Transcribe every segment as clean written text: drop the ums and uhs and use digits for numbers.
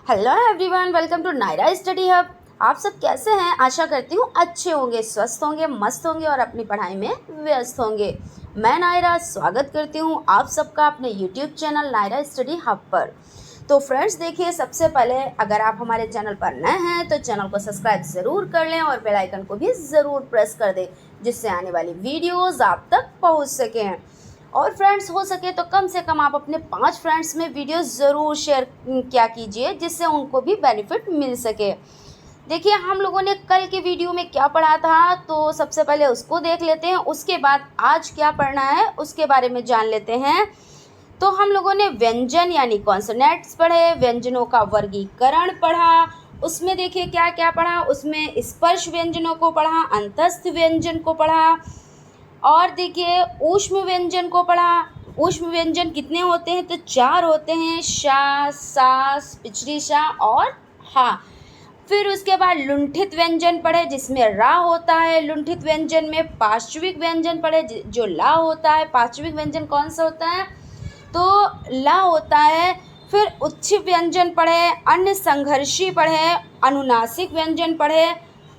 Hello everyone, welcome to Naira study hub. आप सब कैसे हैं? आशा करती हूँ अच्छे होंगे, स्वस्थ होंगे, मस्त होंगे और अपनी पढ़ाई में व्यस्त होंगे। मैं नायरा स्वागत करती हूँ आप सबका अपने YouTube channel Naira study hub पर। तो फ्रेंड्स देखिए, सबसे पहले अगर आप हमारे चैनल पर नए हैं तो चैनल को सब्सक्राइब ज़रूर कर लें और बेल आइकन को भी ज़रूर प्रेस कर दें, जिससे आने वाली वीडियोज़ आप तक पहुँच सकें। और फ्रेंड्स हो सके तो कम से कम आप अपने 5 फ्रेंड्स में वीडियो ज़रूर शेयर किया कीजिए, जिससे उनको भी बेनिफिट मिल सके। देखिए, हम लोगों ने कल के वीडियो में क्या पढ़ा था, तो सबसे पहले उसको देख लेते हैं। उसके बाद आज क्या पढ़ना है उसके बारे में जान लेते हैं। तो हम लोगों ने व्यंजन यानी कॉन्सोनेंट्स पढ़े, व्यंजनों का वर्गीकरण पढ़ा। उसमें देखिए क्या क्या पढ़ा, उसमें स्पर्श व्यंजनों को पढ़ा, अंतस्थ व्यंजन को पढ़ा और देखिए ऊष्म व्यंजन को पढ़ा। ऊष्म व्यंजन कितने होते हैं? तो 4 होते हैं, शा, सास, पिछड़ी शा और हा। फिर उसके बाद लुंठित व्यंजन पढ़े जिसमें रा होता है। लुंठित व्यंजन में पार्श्विक व्यंजन पढ़े जो ला होता है। पार्श्विक व्यंजन कौन सा होता है? तो ला होता है। फिर उच्छिक व्यंजन पढ़े, अन्य संघर्षी पढ़े, अनुनासिक व्यंजन पढ़े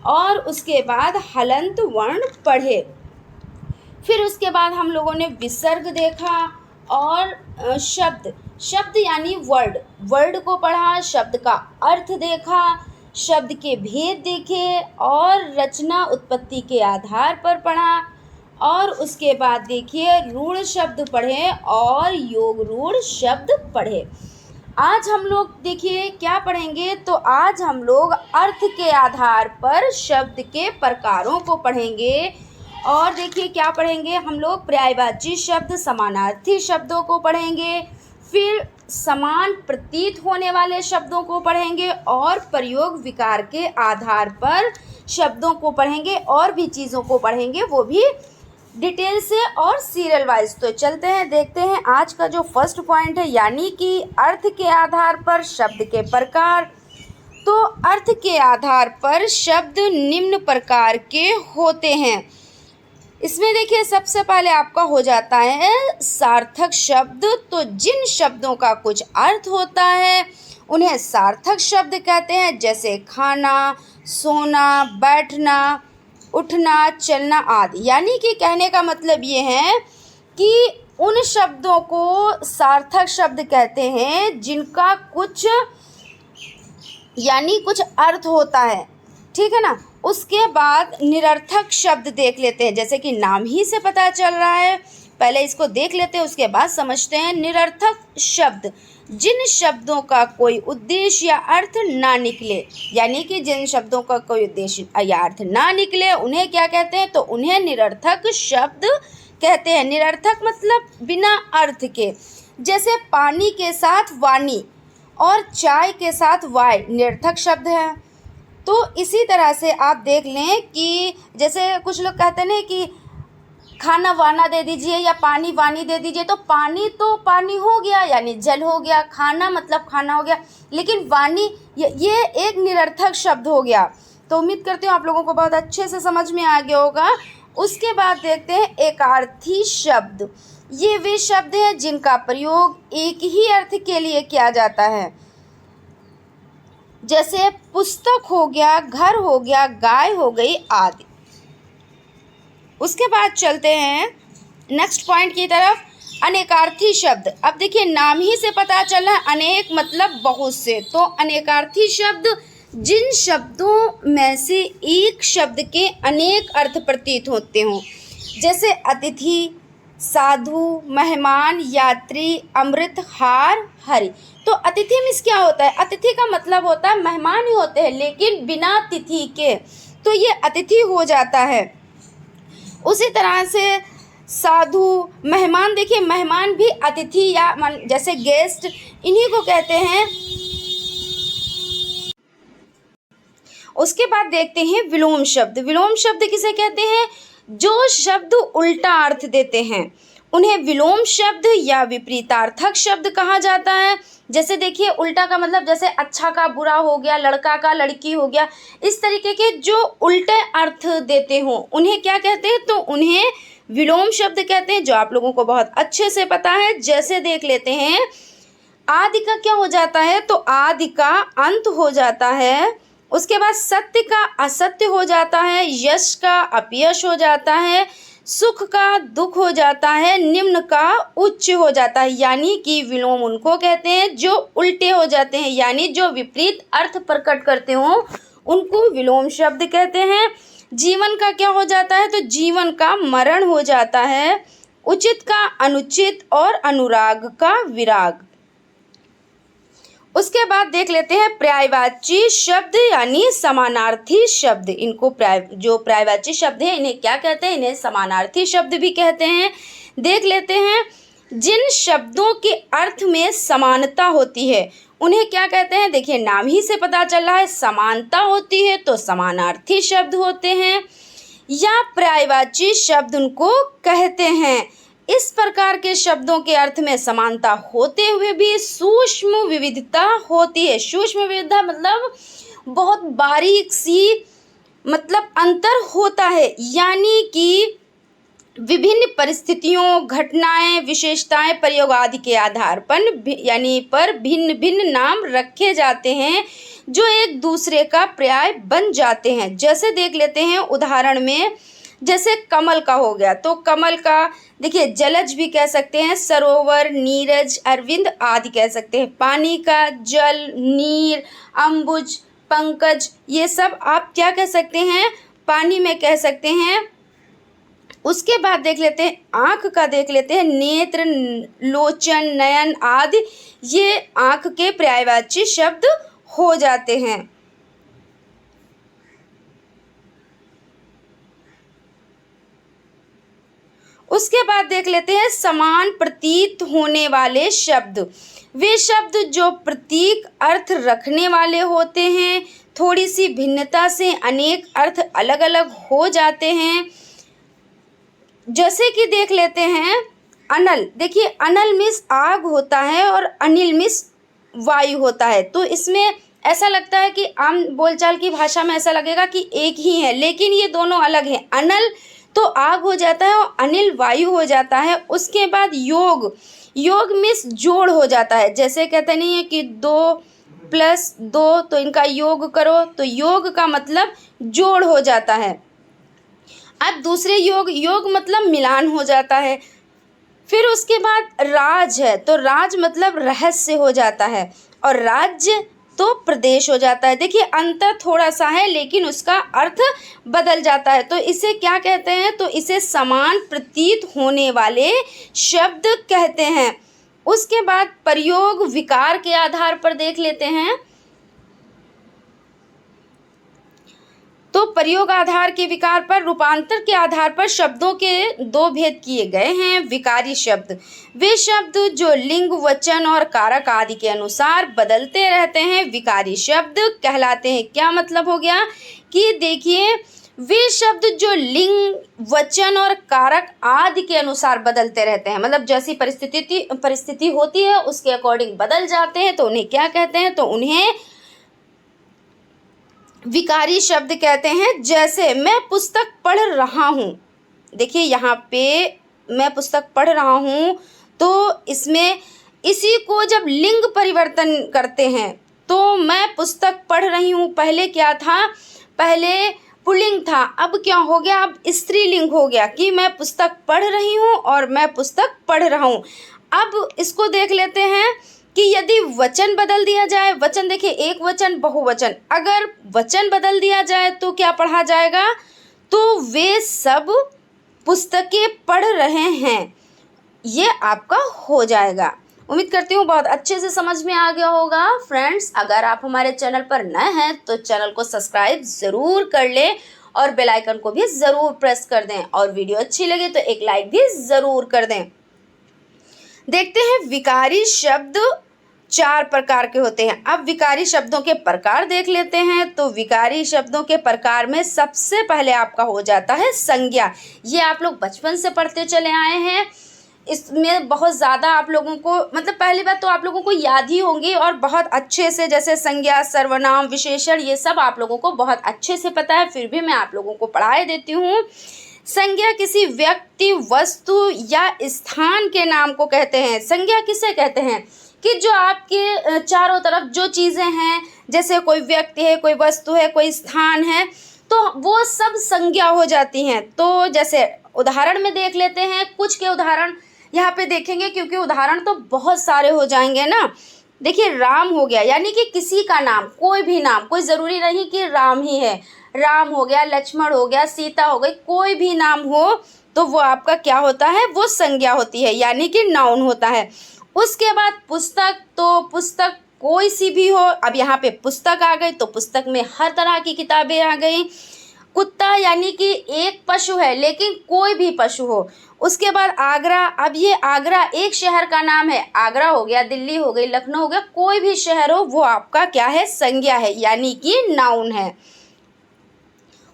और उसके बाद हलंत वर्ण पढ़े। फिर उसके बाद हम लोगों ने विसर्ग देखा और शब्द यानी वर्ड को पढ़ा, शब्द का अर्थ देखा, शब्द के भेद देखे और रचना उत्पत्ति के आधार पर पढ़ा। और उसके बाद देखिए रूढ़ शब्द पढ़े और योग रूढ़ शब्द पढ़े। आज हम लोग देखिए क्या पढ़ेंगे, तो आज हम लोग अर्थ के आधार पर शब्द के प्रकारों को पढ़ेंगे। और देखिए क्या पढ़ेंगे हम लोग, पर्यायवाची शब्द, समानार्थी शब्दों को पढ़ेंगे, फिर समान प्रतीत होने वाले शब्दों को पढ़ेंगे और प्रयोग विकार के आधार पर शब्दों को पढ़ेंगे और भी चीज़ों को पढ़ेंगे, वो भी डिटेल से और सीरियल वाइज। तो चलते हैं, देखते हैं आज का जो फर्स्ट पॉइंट है, यानी कि अर्थ के आधार पर शब्द के प्रकार। तो अर्थ के आधार पर शब्द निम्न प्रकार के होते हैं। इसमें देखिए सबसे पहले आपका हो जाता है सार्थक शब्द। तो जिन शब्दों का कुछ अर्थ होता है उन्हें सार्थक शब्द कहते हैं, जैसे खाना, सोना, बैठना, उठना, चलना आदि। यानी कि कहने का मतलब ये है कि उन शब्दों को सार्थक शब्द कहते हैं जिनका कुछ अर्थ होता है, ठीक है ना। उसके बाद निरर्थक शब्द देख लेते हैं, जैसे कि नाम ही से पता चल रहा है। पहले इसको देख लेते हैं, उसके बाद समझते हैं। निरर्थक शब्द जिन शब्दों का कोई उद्देश्य या अर्थ ना निकले, यानी कि जिन शब्दों का कोई उद्देश्य या अर्थ ना निकले उन्हें क्या कहते हैं? तो उन्हें निरर्थक शब्द कहते हैं। निरर्थक मतलब बिना अर्थ के, जैसे पानी के साथ वाणी और चाय के साथ वाय निरर्थक शब्द है। तो इसी तरह से आप देख लें कि जैसे कुछ लोग कहते हैं ना कि खाना वाना दे दीजिए या पानी वानी दे दीजिए, तो पानी तो पानी हो गया यानी जल हो गया, खाना मतलब खाना हो गया, लेकिन वाणी ये एक निरर्थक शब्द हो गया। तो उम्मीद करती हूँ आप लोगों को बहुत अच्छे से समझ में आ गया होगा। उसके बाद देखते हैं एकार्थी शब्द। ये वे शब्द हैं जिनका प्रयोग एक ही अर्थ के लिए किया जाता है, जैसे पुस्तक हो गया, घर हो गया, गाय हो गई आदि। उसके बाद चलते हैं नेक्स्ट पॉइंट की तरफ, अनेकार्थी शब्द। अब देखिए नाम ही से पता चला अनेक मतलब बहुत से। तो अनेकार्थी शब्द जिन शब्दों में से एक शब्द के अनेक अर्थ प्रतीत होते हों, जैसे अतिथि, साधु, मेहमान, यात्री, अमृत, हार, हरि। तो अतिथि मीन्स क्या होता है? अतिथि का मतलब होता है मेहमान ही होते हैं, लेकिन बिना तिथि के, तो ये अतिथि हो जाता है। उसी तरह से साधु, मेहमान, देखिए मेहमान भी अतिथि या जैसे गेस्ट, इन्हीं को कहते हैं। उसके बाद देखते हैं विलोम शब्द। विलोम शब्द किसे कहते हैं? जो शब्द उल्टा अर्थ देते हैं उन्हें विलोम शब्द या विपरीतार्थक शब्द कहा जाता है। जैसे देखिए उल्टा का मतलब जैसे अच्छा का बुरा हो गया, लड़का का लड़की हो गया, इस तरीके के जो उल्टे अर्थ देते हों उन्हें क्या कहते हैं? तो उन्हें विलोम शब्द कहते हैं, जो आप लोगों को बहुत अच्छे से पता है। जैसे देख लेते हैं आदि का क्या हो जाता है, तो आदि का अंत हो जाता है। उसके बाद सत्य का असत्य हो जाता है, यश का अपयश हो जाता है, सुख का दुख हो जाता है, निम्न का उच्च हो जाता है। यानी कि विलोम उनको कहते हैं जो उल्टे हो जाते हैं, यानी जो विपरीत अर्थ प्रकट करते हो उनको विलोम शब्द कहते हैं। जीवन का क्या हो जाता है, तो जीवन का मरण हो जाता है। उचित का अनुचित और अनुराग का विराग। उसके बाद देख लेते हैं पर्यायवाची शब्द यानी समानार्थी शब्द। इनको जो पर्यायवाची शब्द है इन्हें क्या कहते हैं, इन्हें समानार्थी शब्द भी कहते हैं। देख लेते हैं जिन शब्दों के अर्थ में समानता होती है उन्हें क्या कहते हैं। देखिए नाम ही से पता चल रहा है समानता होती है तो समानार्थी शब्द होते हैं या पर्यायवाची शब्द उनको कहते हैं। इस प्रकार के शब्दों के अर्थ में समानता होते हुए भी सूक्ष्म विविधता होती है। सूक्ष्म विविधता मतलब बहुत बारीक सी मतलब अंतर होता है, यानी कि विभिन्न परिस्थितियों, घटनाएं, विशेषताएं, प्रयोग आदि के आधार पर भिन्न भिन्न नाम रखे जाते हैं जो एक दूसरे का पर्याय बन जाते हैं। जैसे देख लेते हैं उदाहरण में, जैसे कमल का हो गया तो कमल का देखिए जलज भी कह सकते हैं, सरोवर, नीरज, अरविंद आदि कह सकते हैं। पानी का जल, नीर, अम्बुज, पंकज, ये सब आप क्या कह सकते हैं, पानी में कह सकते हैं। उसके बाद देख लेते हैं आँख का, देख लेते हैं नेत्र, लोचन, नयन आदि, ये आँख के पर्यायवाची शब्द हो जाते हैं। उसके बाद देख लेते हैं समान प्रतीत होने वाले शब्द। वे शब्द जो प्रतीक अर्थ रखने वाले होते हैं, थोड़ी सी भिन्नता से अनेक अर्थ अलग अलग हो जाते हैं। जैसे कि देख लेते हैं अनल, देखिए अनल मीन्स आग होता है और अनिल मीन्स वायु होता है। तो इसमें ऐसा लगता है कि आम बोलचाल की भाषा में ऐसा लगेगा कि एक ही है, लेकिन ये दोनों अलग हैं। अनल तो आग हो जाता है और अनिल वायु हो जाता है। उसके बाद योग, योग मीन्स जोड़ हो जाता है। जैसे कहते नहीं है कि 2+2 तो इनका योग करो, तो योग का मतलब जोड़ हो जाता है। अब दूसरे योग, योग मतलब मिलान हो जाता है। फिर उसके बाद राज है तो राज मतलब रहस्य हो जाता है और राज्य तो प्रदेश हो जाता है। देखिए अंतर थोड़ा सा है लेकिन उसका अर्थ बदल जाता है। तो इसे क्या कहते हैं, तो इसे समान प्रतीत होने वाले शब्द कहते हैं। उसके बाद प्रयोग विकार के आधार पर देख लेते हैं। तो प्रयोग आधार के विकार पर रूपांतर के आधार पर शब्दों के दो भेद किए गए हैं। विकारी शब्द वे शब्द जो लिंग, वचन और कारक आदि के अनुसार बदलते रहते हैं विकारी शब्द कहलाते हैं। क्या मतलब हो गया कि देखिए वे शब्द जो लिंग, वचन और कारक आदि के अनुसार बदलते रहते हैं, मतलब जैसी परिस्थिति होती है उसके अकॉर्डिंग बदल जाते हैं, तो उन्हें क्या कहते हैं, तो उन्हें विकारी शब्द कहते हैं। जैसे मैं पुस्तक पढ़ रहा हूँ, देखिए यहाँ पे मैं पुस्तक पढ़ रहा हूँ तो इसमें इसी को जब लिंग परिवर्तन करते हैं तो मैं पुस्तक पढ़ रही हूँ, पहले क्या था, पहले पुल्लिंग था, अब क्या हो गया, अब स्त्रीलिंग हो गया कि मैं पुस्तक पढ़ रही हूँ और मैं पुस्तक पढ़ रहा हूँ। अब इसको देख लेते हैं कि यदि वचन बदल दिया जाए, वचन देखिए एक वचन, बहुवचन, अगर वचन बदल दिया जाए तो क्या पढ़ा जाएगा, तो वे सब पुस्तकें पढ़ रहे हैं, ये आपका हो जाएगा। उम्मीद करती हूँ बहुत अच्छे से समझ में आ गया होगा। फ्रेंड्स अगर आप हमारे चैनल पर नए हैं तो चैनल को सब्सक्राइब ज़रूर कर लें और बेल आइकन को भी ज़रूर प्रेस कर दें, और वीडियो अच्छी लगे तो एक लाइक भी ज़रूर कर दें। देखते हैं विकारी शब्द 4 प्रकार के होते हैं। अब विकारी शब्दों के प्रकार देख लेते हैं। तो विकारी शब्दों के प्रकार में सबसे पहले आपका हो जाता है संज्ञा। ये आप लोग बचपन से पढ़ते चले आए हैं, इसमें बहुत ज़्यादा आप लोगों को मतलब पहली बात तो आप लोगों को याद ही होंगी और बहुत अच्छे से, जैसे संज्ञा, सर्वनाम, विशेषण, ये सब आप लोगों को बहुत अच्छे से पता है, फिर भी मैं आप लोगों को पढ़ाए देती हूँ। संज्ञा किसी व्यक्ति, वस्तु या स्थान के नाम को कहते हैं। संज्ञा किसे कहते हैं, कि जो आपके चारों तरफ जो चीज़ें हैं, जैसे कोई व्यक्ति है, कोई वस्तु है, कोई स्थान है, तो वो सब संज्ञा हो जाती हैं। तो जैसे उदाहरण में देख लेते हैं, कुछ के उदाहरण यहाँ पे देखेंगे, क्योंकि उदाहरण तो बहुत सारे हो जाएंगे ना। देखिए, राम हो गया, यानी कि किसी का नाम, कोई भी नाम, कोई ज़रूरी नहीं कि राम ही है। राम हो गया, लक्ष्मण हो गया, सीता हो गई, कोई भी नाम हो तो वो आपका क्या होता है, वो संज्ञा होती है, यानी कि नाउन होता है। उसके बाद पुस्तक, तो पुस्तक कोई सी भी हो, अब यहाँ पे पुस्तक आ गई तो पुस्तक में हर तरह की किताबें आ गई। कुत्ता, यानी कि एक पशु है, लेकिन कोई भी पशु हो। उसके बाद आगरा, अब ये आगरा एक शहर का नाम है, आगरा हो गया, दिल्ली हो गई, लखनऊ हो गया, कोई भी शहर हो वो आपका क्या है, संज्ञा है, यानी कि नाउन है।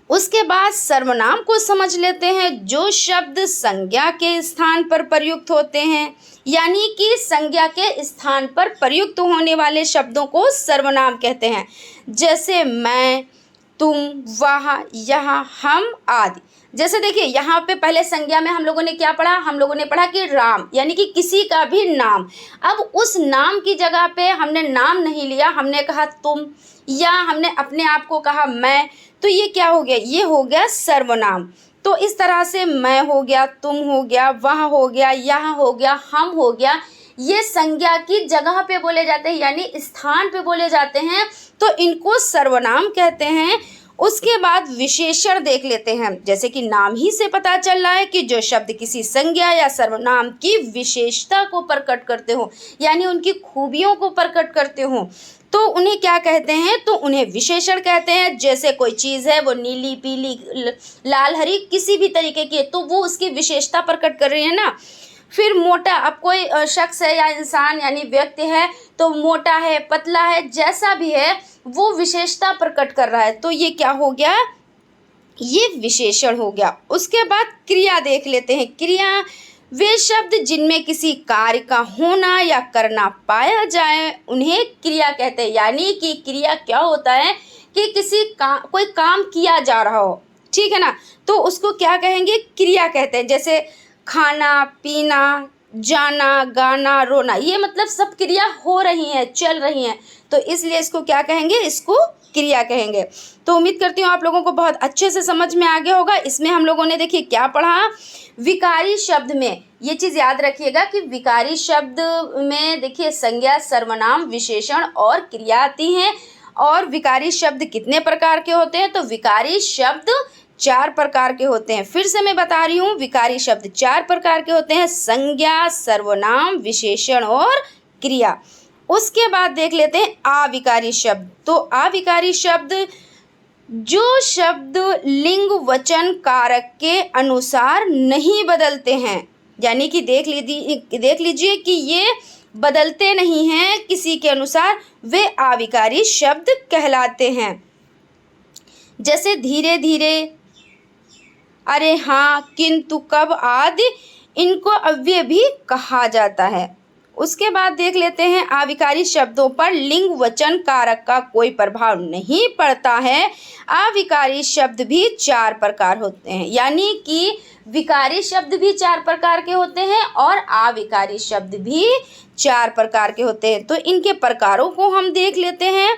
उसके बाद सर्वनाम को समझ लेते हैं, जो शब्द संज्ञा के स्थान पर प्रयुक्त होते हैं, यानी कि संज्ञा के स्थान पर प्रयुक्त होने वाले शब्दों को सर्वनाम कहते हैं। जैसे मैं, तुम, वह, यहाँ, हम आदि। जैसे देखिए, यहाँ पे पहले संज्ञा में हम लोगों ने क्या पढ़ा, हम लोगों ने पढ़ा कि राम, यानी कि किसी का भी नाम। अब उस नाम की जगह पे हमने नाम नहीं लिया, हमने कहा तुम, या हमने अपने आप को कहा मैं, तो ये क्या हो गया, ये हो गया सर्वनाम। तो इस तरह से मैं हो गया, तुम हो गया, वह हो गया, यह हो गया, हम हो गया, ये संज्ञा की जगह पे बोले जाते हैं, यानी स्थान पे बोले जाते हैं, तो इनको सर्वनाम कहते हैं। उसके बाद विशेषण देख लेते हैं। जैसे कि नाम ही से पता चल रहा है कि जो शब्द किसी संज्ञा या सर्वनाम की विशेषता को प्रकट करते हो, यानी उनकी खूबियों को प्रकट करते हो, तो उन्हें क्या कहते हैं, तो उन्हें विशेषण कहते हैं। जैसे कोई चीज़ है, वो नीली, पीली, लाल, हरी, किसी भी तरीके की है, तो वो उसकी विशेषता प्रकट कर रही है ना। फिर मोटा, अब कोई शख्स है या इंसान यानी व्यक्ति है, तो मोटा है, पतला है, जैसा भी है, वो विशेषता प्रकट कर रहा है, तो ये क्या हो गया, ये विशेषण हो गया। उसके बाद क्रिया देख लेते हैं। क्रिया वे शब्द जिनमें किसी कार्य का होना या करना पाया जाए, उन्हें क्रिया कहते हैं। यानी कि क्रिया क्या होता है कि कोई काम किया जा रहा हो, ठीक है ना, तो उसको क्या कहेंगे, क्रिया कहते हैं। जैसे खाना, पीना, जाना, गाना, रोना, ये मतलब सब क्रिया हो रही हैं, चल रही हैं, तो इसलिए इसको क्या कहेंगे, इसको क्रिया कहेंगे। तो उम्मीद करती हूँ आप लोगों को बहुत अच्छे से समझ में आ गया होगा। इसमें हम लोगों ने देखिए क्या पढ़ा, विकारी शब्द में ये चीज़ याद रखिएगा कि विकारी शब्द में देखिए संज्ञा, सर्वनाम, विशेषण और क्रिया आती हैं। और विकारी शब्द कितने प्रकार के होते हैं, तो विकारी शब्द 4 प्रकार के होते हैं। फिर से मैं बता रही हूँ, विकारी शब्द 4 प्रकार के होते हैं, संज्ञा, सर्वनाम, विशेषण और क्रिया। उसके बाद देख लेते हैं अविकारी शब्द। तो अविकारी शब्द जो शब्द लिंग वचन कारक के अनुसार नहीं बदलते हैं, यानी कि देख लीजिए कि ये बदलते नहीं हैं किसी के अनुसार, वे अविकारी शब्द कहलाते हैं। जैसे धीरे धीरे, अरे हाँ, किंतु, कब आदि, इनको अव्यय भी कहा जाता है। उसके बाद देख लेते हैं अविकारी शब्दों पर लिंग वचन कारक का कोई प्रभाव नहीं पड़ता है। अविकारी शब्द भी 4 प्रकार होते हैं, यानी कि विकारी शब्द भी 4 प्रकार के होते हैं और अविकारी शब्द भी 4 प्रकार के होते हैं। तो इनके प्रकारों को हम देख लेते हैं।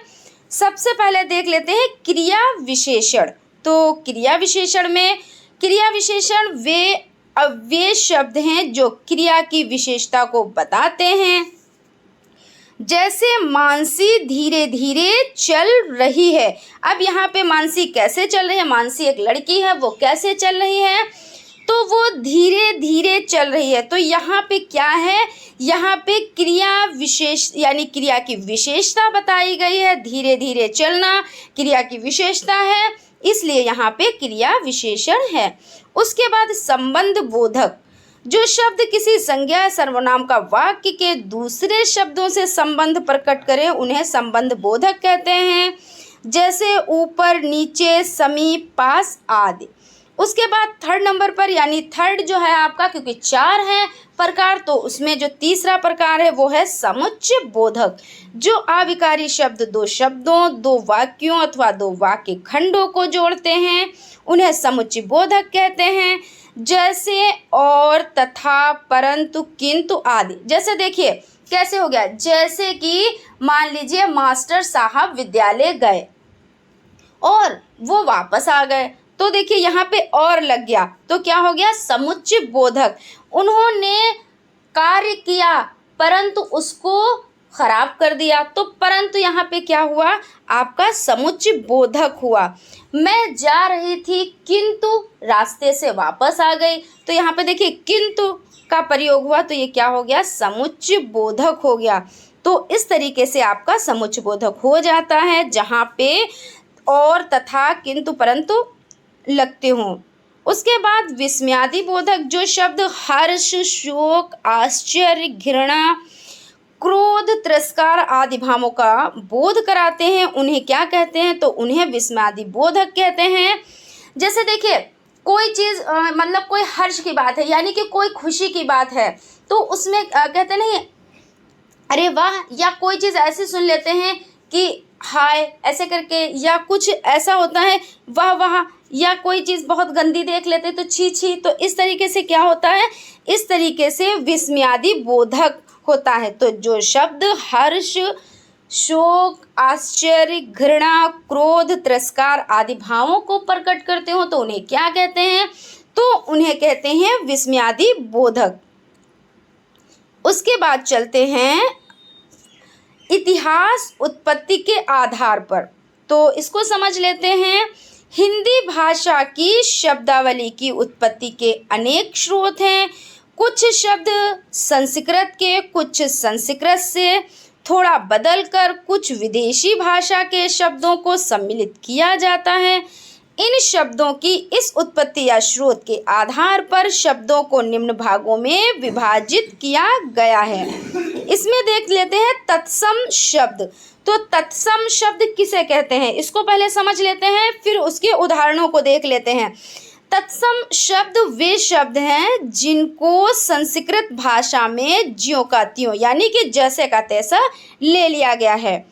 सबसे पहले देख लेते हैं क्रिया विशेषण। तो क्रिया विशेषण में, क्रिया विशेषण वे शब्द हैं जो क्रिया की विशेषता को बताते हैं। जैसे मानसी धीरे धीरे चल रही है। अब यहाँ पे मानसी कैसे चल रही है, मानसी एक लड़की है, वो कैसे चल रही है, तो वो धीरे धीरे चल रही है। तो यहाँ पे क्या है, यहाँ पे क्रिया विशेष यानी क्रिया की विशेषता बताई गई है। धीरे धीरे चलना क्रिया की विशेषता है, इसलिए यहाँ पे क्रिया विशेषण है। उसके बाद संबंध बोधक, जो शब्द किसी संज्ञा सर्वनाम का वाक्य के दूसरे शब्दों से संबंध प्रकट करे, उन्हें संबंध बोधक कहते हैं। जैसे ऊपर, नीचे, समीप, पास आदि। उसके बाद 3rd नंबर पर, यानी 3rd जो है आपका, क्योंकि 4 हैं प्रकार, तो उसमें जो तीसरा प्रकार है वो है समुच्चय बोधक, जो अविकारी शब्द 2 शब्दों, 2 वाक्यों अथवा 2 वाक्य खंडों को जोड़ते हैं, उन्हें समुच्चय बोधक कहते हैं। जैसे और, तथा, परंतु, किंतु आदि। जैसे देखिए कैसे हो गया? जैसे कि मान लीजिए मास्टर साहब विद्यालय गए और वो वापस आ गए, तो देखिए यहाँ पे और लग गया, तो क्या हो गया? समुच्चय बोधक। उन्होंने कार्य किया परंतु उसको खराब कर दिया, तो परंतु यहाँ पे क्या हुआ? आपका समुच्चय बोधक हुआ। मैं जा रही थी किंतु रास्ते से वापस आ गई, तो यहाँ पे देखिए किंतु का प्रयोग हुआ, तो ये क्या हो गया? समुच्चय बोधक हो गया। तो इस तरीके से आपका समुच्चय बोधक हो जाता है जहाँ पे और, तथा, किंतु, परंतु लगते हों। उसके बाद विस्मयादि बोधक, जो शब्द हर्ष, शोक, आश्चर्य, घृणा, क्रोध, तिरस्कार आदि भावों का बोध कराते हैं, उन्हें क्या कहते हैं? तो उन्हें विस्मयादि बोधक कहते हैं। जैसे देखिए कोई चीज़ मतलब कोई हर्ष की बात है, यानी कि कोई खुशी की बात है, तो उसमें कहते नहीं अरे वाह, या कोई चीज़ ऐसे सुन लेते हैं कि हाय ऐसे करके, या कुछ ऐसा होता है वाह वाह, या कोई चीज़ बहुत गंदी देख लेते हैं तो छी छी, तो इस तरीके से क्या होता है? इस तरीके से विस्मयादि बोधक होता है। तो जो शब्द हर्ष, शोक, आश्चर्य, घृणा, क्रोध, तिरस्कार आदि भावों को प्रकट करते हो, तो उन्हें क्या कहते हैं? तो उन्हें कहते हैं विस्मयादि बोधक। उसके बाद चलते हैं इतिहास उत्पत्ति के आधार पर, तो इसको समझ लेते हैं। हिंदी भाषा की शब्दावली की उत्पत्ति के अनेक स्रोत हैं। कुछ शब्द संस्कृत के, कुछ संस्कृत से थोड़ा बदलकर कुछ विदेशी भाषा के शब्दों को सम्मिलित किया जाता है। इन शब्दों की इस उत्पत्ति या स्रोत के आधार पर शब्दों को निम्न भागों में विभाजित किया गया है। इसमें देख लेते हैं तत्सम शब्द। तो तत्सम शब्द किसे कहते हैं, इसको पहले समझ लेते हैं, फिर उसके उदाहरणों को देख लेते हैं। तत्सम शब्द वे शब्द हैं जिनको संस्कृत भाषा में ज्यों का त्यों, यानी कि जैसे का तैसा ले लिया गया है।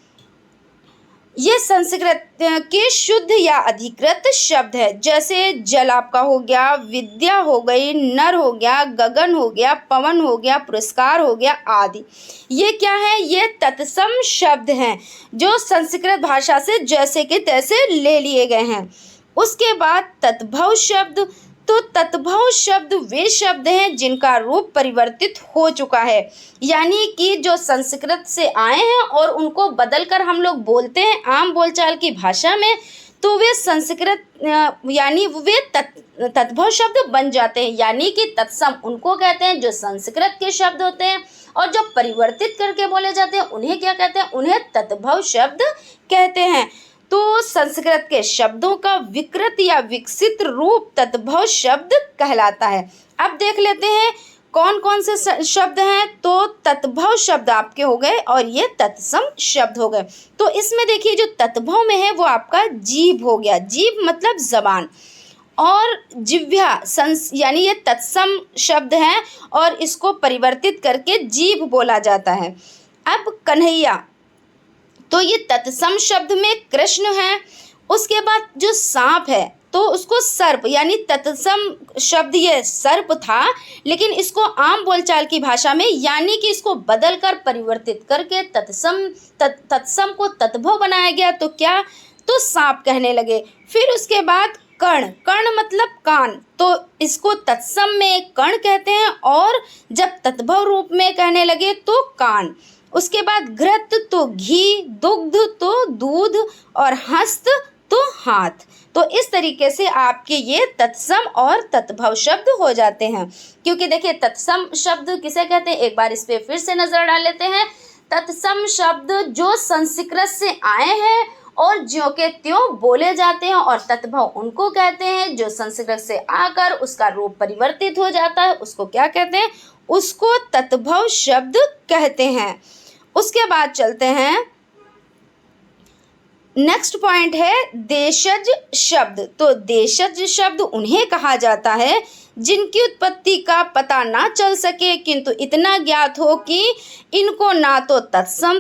ये संस्कृत के शुद्ध या अधिकृत शब्द है। जैसे जल आपका हो गया, विद्या हो गई, नर हो गया, गगन हो गया, पवन हो गया, पुरस्कार हो गया आदि। ये क्या है? ये तत्सम शब्द हैं जो संस्कृत भाषा से जैसे के तैसे ले लिए गए हैं। उसके बाद तद्भव शब्द। तो तद्भव शब्द वे शब्द हैं जिनका रूप परिवर्तित हो चुका है, यानी कि जो संस्कृत से आए हैं और उनको बदलकर हम लोग बोलते हैं आम बोलचाल की भाषा में, तो वे संस्कृत यानी वे तद्भव शब्द बन जाते हैं। यानी कि तत्सम उनको कहते हैं जो संस्कृत के शब्द होते हैं, और जो परिवर्तित करके बोले जाते हैं उन्हें क्या कहते हैं? उन्हें तद्भव शब्द कहते हैं। तो संस्कृत के शब्दों का विकृत या विकसित रूप तद्भव शब्द कहलाता है। अब देख लेते हैं कौन कौन से शब्द हैं। तो तद्भव शब्द आपके हो गए और ये तत्सम शब्द हो गए। तो इसमें देखिए जो तद्भव में है वो आपका जीभ हो गया। जीभ मतलब जबान, और जिह्वा यानी ये तत्सम शब्द है और इसको परिवर्तित करके जीभ बोला जाता है। अब कन्हैया, तो ये तत्सम शब्द में कृष्ण है। उसके बाद जो सांप है तो उसको सर्प, यानी तत्सम शब्द ये सर्प था, लेकिन इसको आम बोलचाल की भाषा में यानी कि इसको बदलकर परिवर्तित करके तत्सम को तद्भव बनाया गया। तो क्या? तो सांप कहने लगे। फिर उसके बाद कर्ण। कर्ण मतलब कान, तो इसको तत्सम में कर्ण कहते हैं और जब तद्भव रूप में कहने लगे तो कान। उसके बाद घृत तो घी, दुग्ध तो दूध, और हस्त तो हाथ। तो इस तरीके से आपके ये तत्सम और तद्भव शब्द हो जाते हैं। क्योंकि देखिए तत्सम शब्द किसे कहते हैं, एक बार इस पे फिर से नजर डाल लेते हैं। तत्सम शब्द जो संस्कृत से आए हैं और ज्यों के त्यों बोले जाते हैं, और तद्भव उनको कहते हैं जो संस्कृत से आकर उसका रूप परिवर्तित हो जाता है, उसको क्या कहते हैं? उसको तद्भव शब्द कहते हैं। उसके बाद चलते हैं, नेक्स्ट पॉइंट है देशज शब्द। तो देशज शब्द उन्हें कहा जाता है जिनकी उत्पत्ति का पता ना चल सके, किंतु इतना ज्ञात हो कि इनको ना तो तत्सम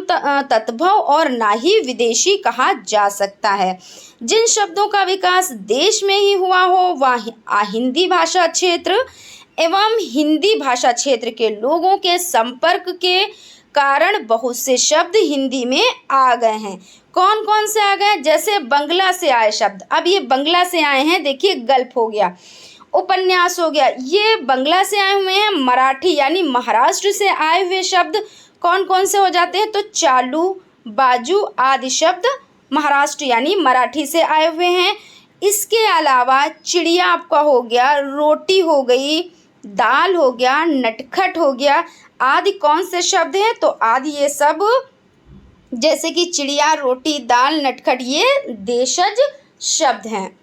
तद्भव और ना ही विदेशी कहा जा सकता है। जिन शब्दों का विकास देश में ही हुआ हो वह हिंदी भाषा क्षेत्र एवं हिंदी भाषा क्षेत्र के लोगों के संपर्क के कारण बहुत से शब्द हिंदी में आ गए हैं। कौन कौन से आ गए? जैसे बंगला से आए शब्द। अब ये बंगला से आए हैं, देखिए गल्प हो गया, उपन्यास हो गया, ये बंगला से आए हुए हैं। मराठी यानी महाराष्ट्र से आए हुए शब्द कौन कौन से हो जाते हैं? तो चालू, बाजू आदि शब्द महाराष्ट्र यानी मराठी से आए हुए हैं। इसके अलावा चिड़िया आपका हो गया, रोटी हो गई, दाल हो गया, नटखट हो गया, आदि कौन से शब्द हैं? तो आदि ये सब जैसे कि चिड़िया, रोटी, दाल, नटखट ये देशज शब्द हैं।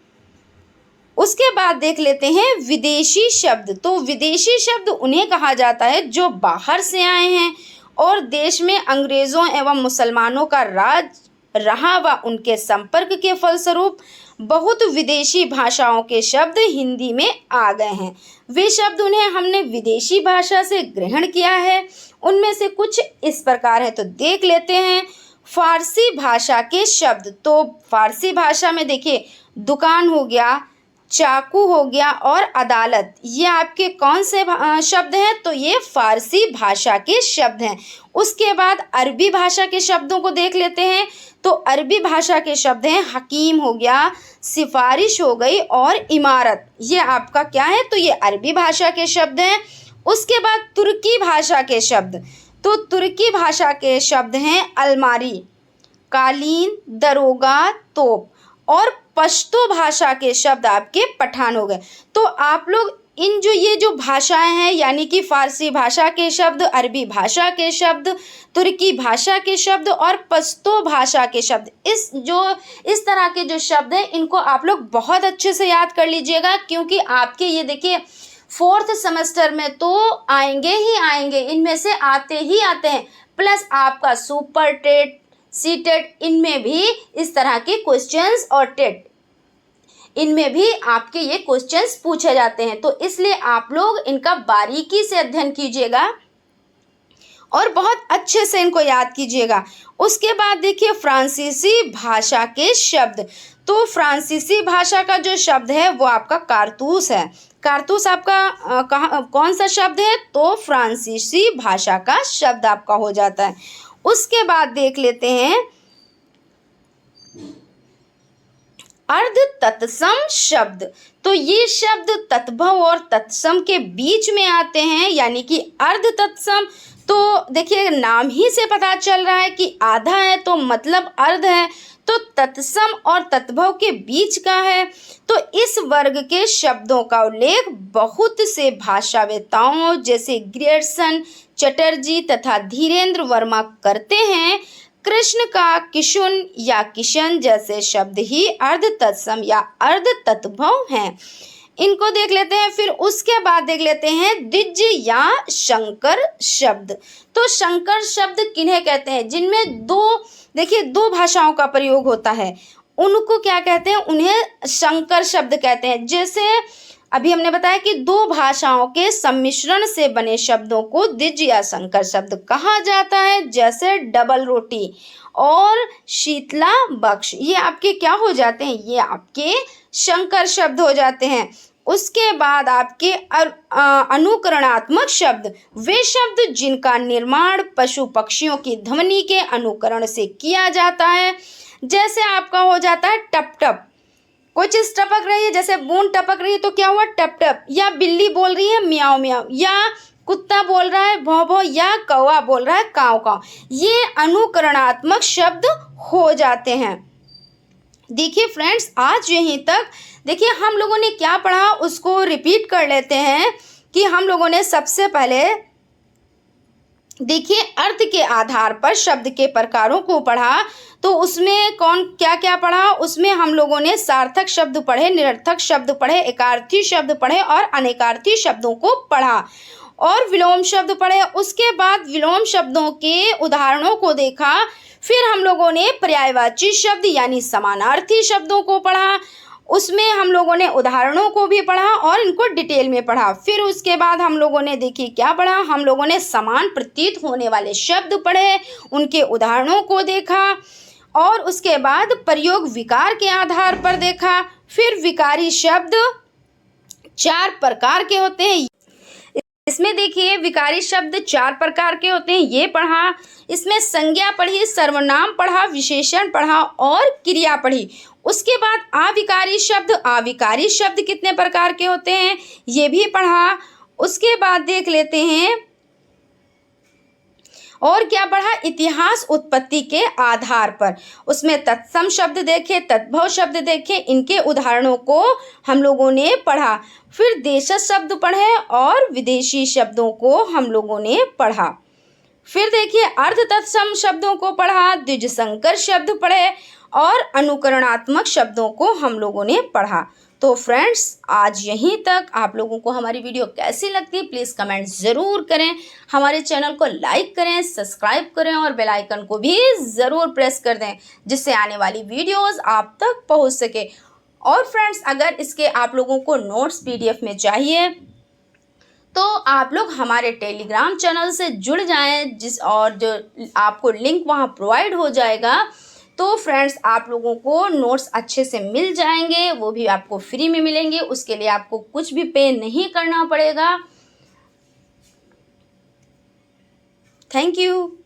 उसके बाद देख लेते हैं विदेशी शब्द। तो विदेशी शब्द उन्हें कहा जाता है जो बाहर से आए हैं और देश में अंग्रेज़ों एवं मुसलमानों का राज रहा व उनके संपर्क के फलस्वरूप बहुत विदेशी भाषाओं के शब्द हिंदी में आ गए हैं। वे शब्द उन्हें हमने विदेशी भाषा से ग्रहण किया है। उनमें से कुछ इस प्रकार है, तो देख लेते हैं। फारसी भाषा के शब्द। तो फारसी भाषा में देखिए दुकान हो गया, चाकू हो गया और अदालत, ये आपके कौन से शब्द हैं? तो ये फारसी भाषा के शब्द हैं। उसके बाद अरबी भाषा के शब्दों को देख लेते हैं। तो अरबी भाषा के शब्द हैं हकीम हो गया, सिफारिश हो गई और इमारत, ये आपका क्या है? तो ये अरबी भाषा के शब्द हैं। उसके बाद तुर्की भाषा के शब्द। तो तुर्की भाषा के शब्द हैं अलमारी, कालीन, दरोगा, तोप। और पश्तो भाषा के शब्द आपके पठान हो गए। तो आप लोग इन ये जो भाषाएं हैं यानी कि फारसी भाषा के शब्द, अरबी भाषा के शब्द, तुर्की भाषा के शब्द और पश्तो भाषा के शब्द, इस तरह के जो शब्द हैं इनको आप लोग बहुत अच्छे से याद कर लीजिएगा, क्योंकि आपके ये देखिए 4th सेमेस्टर में तो आएंगे ही आएंगे, इनमें से आते ही आते हैं। प्लस आपका सुपर टेट, सी टेट, इनमें भी इस तरह के क्वेश्चंस और टेट इनमें भी आपके ये क्वेश्चंस पूछे जाते हैं। तो इसलिए आप लोग इनका बारीकी से अध्ययन कीजिएगा और बहुत अच्छे से इनको याद कीजिएगा। उसके बाद देखिए फ्रांसीसी भाषा के शब्द। तो फ्रांसीसी भाषा का जो शब्द है वो आपका कारतूस है। कारतूस आपका कौन सा शब्द है? तो फ्रांसीसी भाषा का शब्द आपका हो जाता है। उसके बाद देख लेते हैं अर्ध तत्सम शब्द। तो ये शब्द तत्भव और तत्सम के बीच में आते हैं, यानी कि अर्ध तत्सम। तो देखिए नाम ही से पता चल रहा है कि आधा है तो मतलब अर्ध है, तो तत्सम और तत्भव के बीच का है। तो इस वर्ग के शब्दों का उल्लेख बहुत से भाषावेत्ताओं जैसे ग्रियर्सन, चटर्जी तथा धीरेन्द्र वर्मा करते हैं। कृष्ण का किशुन या किशन जैसे शब्द ही अर्ध तत्सम या अर्ध तत्भव हैं। इनको देख लेते हैं। फिर उसके बाद देख लेते हैं द्विज या शंकर शब्द। तो शंकर शब्द किन्हें कहते हैं? जिनमें दो भाषाओं का प्रयोग होता है, उनको क्या कहते हैं? उन्हें शंकर शब्द कहते हैं। जैसे अभी हमने बताया कि 2 भाषाओं के सम्मिश्रण से बने शब्दों को द्विज या शंकर शब्द कहा जाता है। जैसे डबल रोटी और शीतला बख्श, ये आपके क्या हो जाते हैं? ये आपके शंकर शब्द हो जाते हैं। उसके बाद आपके अनुकरणात्मक शब्द, वे शब्द जिनका निर्माण पशु पक्षियों की ध्वनि के अनुकरण से किया जाता है। जैसे आपका हो जाता है टप टप, कोई चीज़ टपक रही है, जैसे बूंद टपक रही है तो क्या हुआ? टप टप। या बिल्ली बोल रही है म्याऊं म्याऊं, या कुत्ता बोल रहा है भौं भौं, या कौवा बोल रहा है काव काव, ये अनुकरणात्मक शब्द हो जाते हैं। देखिए फ्रेंड्स, आज यहीं तक देखिए हम लोगों ने क्या पढ़ा उसको रिपीट कर लेते हैं कि हम लोगों ने सबसे पहले देखिए अर्थ के आधार पर शब्द के प्रकारों को पढ़ा। तो उसमें कौन क्या क्या पढ़ा? उसमें हम लोगों ने सार्थक शब्द पढ़े, निरर्थक शब्द पढ़े, एकार्थी शब्द पढ़े और अनेकार्थी शब्दों को पढ़ा और विलोम शब्द पढ़े। उसके बाद विलोम शब्दों के उदाहरणों को देखा। फिर हम लोगों ने पर्यायवाची शब्द यानी समानार्थी शब्दों को पढ़ा, उसमें हम लोगों ने उदाहरणों को भी पढ़ा और इनको डिटेल में पढ़ा। फिर उसके बाद हम लोगों ने देखिए क्या पढ़ा? हम लोगों ने समान प्रतीत होने वाले शब्द पढ़े, उनके उदाहरणों को देखा और उसके बाद प्रयोग विकार के आधार पर देखा। फिर विकारी शब्द 4 प्रकार के होते हैं। इसमें देखिए विकारी शब्द 4 प्रकार के होते हैं, ये पढ़ा। इसमें संज्ञा पढ़ी, सर्वनाम पढ़ा, विशेषण पढ़ा और क्रिया पढ़ी। उसके बाद अविकारी शब्द कितने प्रकार के होते हैं ये भी पढ़ा। उसके बाद देख लेते हैं और क्या पढ़ा, इतिहास उत्पत्ति के आधार पर। उसमें तत्सम शब्द देखे, तद्भव शब्द देखे, इनके उदाहरणों को हम लोगों ने पढ़ा। फिर देशज शब्द पढ़े और विदेशी शब्दों को हम लोगों ने पढ़ा। फिर देखिए अर्थ तत्सम शब्दों को पढ़ा, द्विजसंकर शब्द पढ़े और अनुकरणात्मक शब्दों को हम लोगों ने पढ़ा। तो फ्रेंड्स आज यहीं तक। आप लोगों को हमारी वीडियो कैसी लगती है प्लीज़ कमेंट ज़रूर करें। हमारे चैनल को लाइक करें, सब्सक्राइब करें और बेल आइकन को भी ज़रूर प्रेस कर दें जिससे आने वाली वीडियोस आप तक पहुंच सके। और फ्रेंड्स अगर इसके आप लोगों को नोट्स PDF में चाहिए तो आप लोग हमारे टेलीग्राम चैनल से जुड़ जाएं जो आपको लिंक वहाँ प्रोवाइड हो जाएगा। तो फ्रेंड्स आप लोगों को नोट्स अच्छे से मिल जाएंगे, वो भी आपको फ्री में मिलेंगे। उसके लिए आपको कुछ भी पे नहीं करना पड़ेगा। Thank you.